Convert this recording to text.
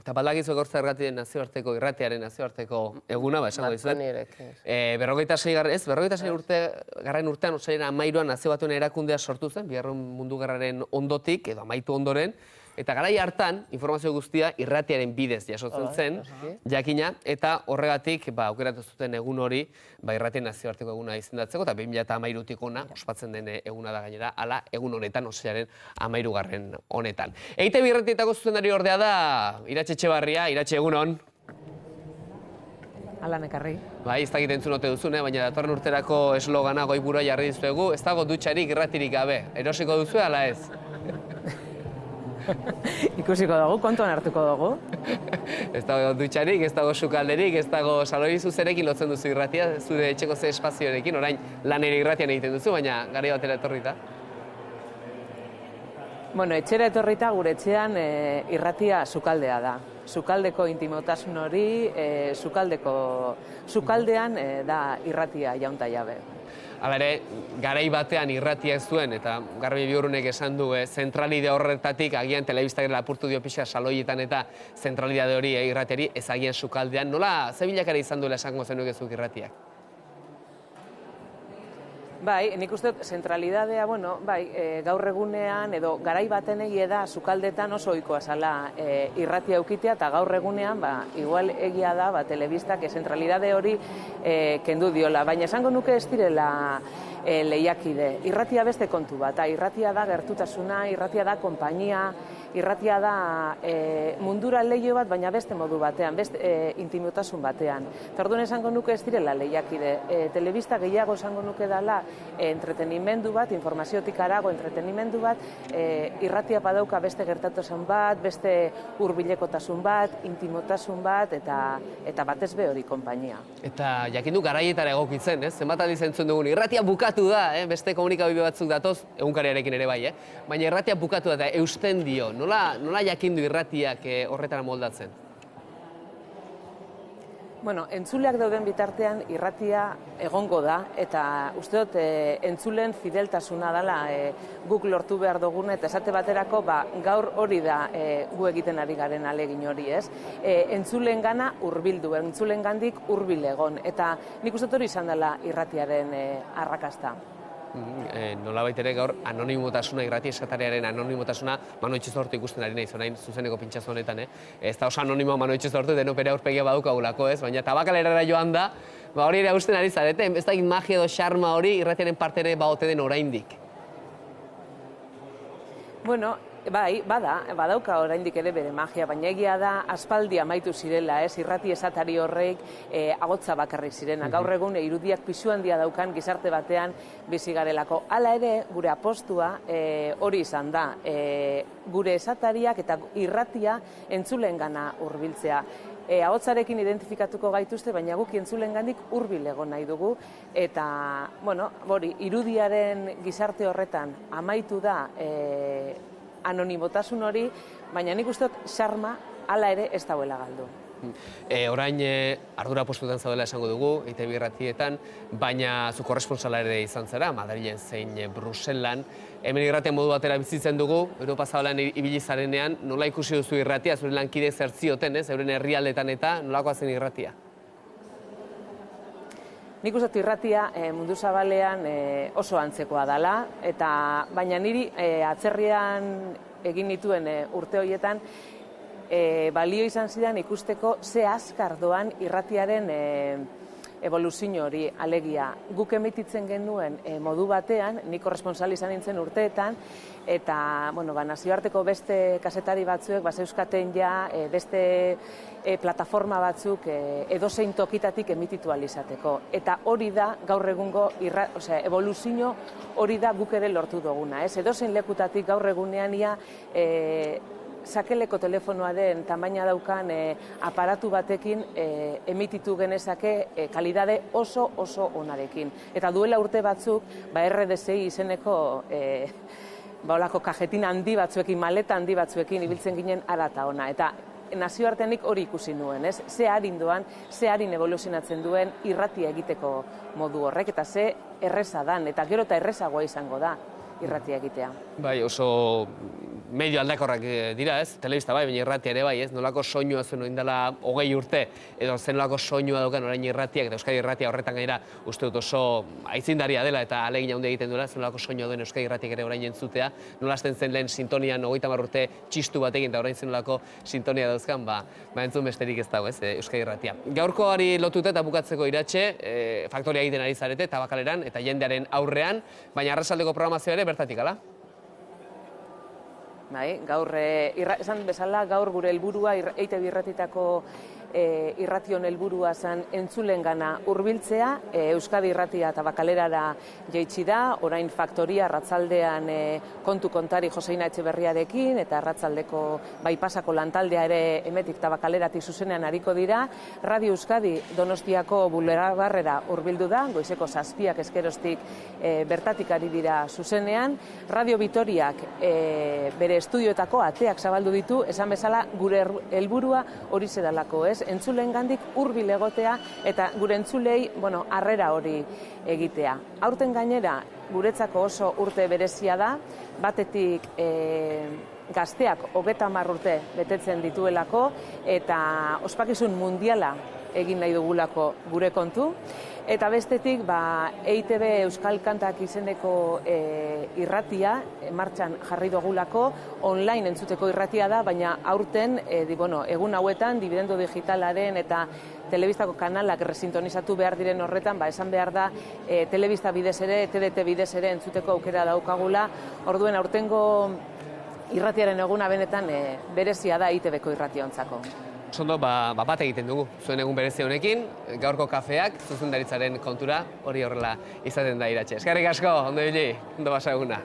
Eta badakizu gaur zergatik nazioarteko irratiaren nazioarteko eguna, esango dizuet. 56 urtean otsailaren 13an Nazio Batuen erakundea sortu zen, Bigarren Mundu Gerraren ondotik edo amaitu ondoren, eta garai hartan informazio guztia irratiaren bidez jasotzen zen, jakina, eta horregatik aukeratu zuten egun hori irratien nazioarteko eguna izendatzeko, eta 2013tik hona ospatzen den eguna da gainera, hala egun honetan, otsailaren 13. honetan. EITB irratietako zuzendari ordea da Iratxe Etxebarria. Iratxe, egunon. Alan ekarri. Bai, ez dakit entzun ote duzune, baina datorren urterako eslogana goibura jarri dizuegu, ez dago dutxarik irratirik gabe. Erosiko duzu ala ez? Ikusiko dugu, kontuan hartuko dugu. Ez dago dutxarik, ez dago sukalderik, ez dago saloi zuzerekin lotzen duzu irratia, zure etxeko ze espazioarekin, orain lanera irratian egiten duzu, baina garai batera etorrita. Bueno, etxera etorrita gure etxean irratia sukaldea da. Sukaldeko intimotasun hori, sukaldean da irratia jaunta jabe. Hala ere, garai batean irratia ez zuen, eta Garbi Biurrunek esan du, zentralide horretatik, agian telebistak lapurtu dio pixa saloietan eta zentralidade hori irratiari, ez agian sukaldean. Nola, ze bilakara izan duela esango zenuke zuk irratiak? Bai, nik uste zentralidadea, gaur egunean, edo garai baten egia da, sukaldetan oso ohikoa zala irratia eukitea, eta gaur egunean, igual egia da, telebistak zentralidade hori kendu diola. Baina esango nuke ez direla lehiakide. Irratia beste kontu bat, irratia da gertutasuna, irratia da konpainia, irratia da mundura leiho bat, baina beste modu batean, beste intimotasun batean. Orduan esango nuke ez direla lehiakide. Telebista gehiago esango nuke dela entretenimendu bat, informaziotik harago entretenimendu bat, irratia badauka beste gertatosun bat, beste hurbilekotasun bat, intimotasun bat, eta batez be hori konpainia. Eta jakindu garaietara egokitzen, zenbat aldiz entzun dugun, irratia bukatu da, beste komunikabide batzuk datoz, egunkariarekin ere bai, baina irratia bukatu da, eta eusten dio. Nola jakindu irratiak horretara moldatzen? Bueno, entzuleak dauden bitartean irratia egongo da, eta uste dut entzulen fideltasuna dela guk lortu behar duguna, eta esate baterako gaur hori da gu egiten ari garen alegin hori, ez? Entzulen gana hurbildu, entzulen gandik hurbil egon, eta nik uste dut hori izan dela irratiaren arrakasta. Nolabait ere gaur anonimotasuna, irrati esatarearen anonimotasuna Manu Etxezortu ikusten ari naiz, orain zuzeneko pintxazo honetan, ez da oso anonimo Manu Etxezortu, deno bere aurpegia badukagulako, ez? Baina tabakalerara joan da, hori ere hausten ari zarete, ez da magia edo xarma hori irratiaren parte ere baote den oraindik. Bueno, bai, badauka oraindik ere bere magia, baina egia da aspaldi amaitu zirela, irrati esatari horreik agotza bakarrik zirena. Gaur egun irudiak pisu handia daukan gizarte batean bizi garelako. Hala ere, gure apostua hori izan da, gure esatariak eta irratia entzulengana hurbiltzea. Ahotsarekin identifikatuko gaituzte, baina guk entzulengandik hurbil egon nahi dugu, eta, irudiaren gizarte horretan amaitu da anonimotasun hori, baina nik uste dut xarma hala ere ez dauela galdu. Orain ardura postuetan zaudela esango dugu, EITB irratietan, baina zu korresponsala ere izan zara, Madrilen zein Bruselan. Hemen irratia modu batera bizitzen dugu, Europa Zabalan ibili zarenean, nola ikusi duzu irratia, zure lankide zertzioten, euren herrialdetan eta nolakoa zen irratia? Nik uste dut irratia mundu zabalean oso antzekoa dela, baina niri atzerrian egin nituen urte horietan balio izan zidan ikusteko ze azkar doan irratiaren evoluzio hori, alegia. Guk emititzen genuen modu batean, nik korresponsal izan nintzen urteetan, eta nazioarteko beste kazetari batzuek zeuzkaten ja beste plataforma batzuk edozein tokitatik emititu ahal izateko. Eta hori da gaur egungo evoluzio hori da guk ere lortu duguna. Edozein lekutatik gaur egunean ia sakeleko telefonoaren tamaina daukan aparatu batekin emititu genezake kalidade oso onarekin. Eta duela urte batzuk, RDSI izeneko olako kajetin handi batzuekin, maleta handi batzuekin ibiltzen ginen ara eta ona. Eta nazioarteanik hori ikusi nuen, ez? Ze harin doan, ze harin evoluzionatzen duen irratia egiteko modu horrek, eta ze erreza dan, eta gero eta errezagoa izango da irratia egitea. Bai, oso medio aldakorrak dira, ez? Telebista bai, baina irratia ere bai, ez? Nolako soinua zuen oindala 20 urte, edo zen nolako soinua daukan orain irratiak, eta Euskadi Irratia horretan gainera uste dut oso aitzindaria dela eta ahalegin handia egiten duela, zen nolako soinua duen Euskadi Irratiak ere orain entzutea, nola hasten zen lehen sintonian 30 urte txistu batekin eta orain zen nolako sintonia dauzkan, entzun besterik ez dago, ez? Euskadi Irratia. Gaurkoari lotuta eta bukatzeko Iratxe, faktoria egiten ari zarete, Tabakaleran eta jendearen aurrean, baina arratsaldeko programazioa ere bertatik, ala? Bai, gaur, esan bezala, gaur gure helburua, EITB irratitako irration helburua zen entzulengana hurbiltzea, Euskadi Irratia Tabakalerara jaitsi da, orain faktoria arratsaldean kontu kontari Joseina Etxeberriarekin eta arratsaldeko baipasako lantaldea ere hemetik Tabakaleratik zuzenean ariko dira. Radio Euskadi Donostiako Bulebarrera hurbildu da, goizeko 7 eskeroztik bertatik ari dira zuzenean. Radio Vitoriak bere estudioetako ateak zabaldu ditu, esan bezala gure helburua hori zedalako, ez? Entzulengandik hurbil egotea eta gure entzulei, harrera hori egitea. Aurten gainera, guretzako oso urte berezia da, batetik gazteak 30 urte betetzen dituelako eta ospakizun mundiala egin nahi dugulako gure kontu. Eta bestetik, EITB Euskal Kantak izeneko irratia martxan jarri dugulako, online entzuteko irratia da, baina aurten, egun hauetan, dividendo digitalaren eta telebistako kanalak resintonizatu behar diren horretan, esan behar da, telebista bidez ere, TDT bidez ere entzuteko aukera daukagula, orduen aurtengo irratiaren eguna benetan berezia da EITBko irrationtzako. Sondo, bat egiten dugu, zuen egun berezia honekin, gaurko kafeak, zuzendaritzaren kontura, hori horrela izaten da Iratxe. Eskerrik asko, ondo ibili, ondo basa eguna.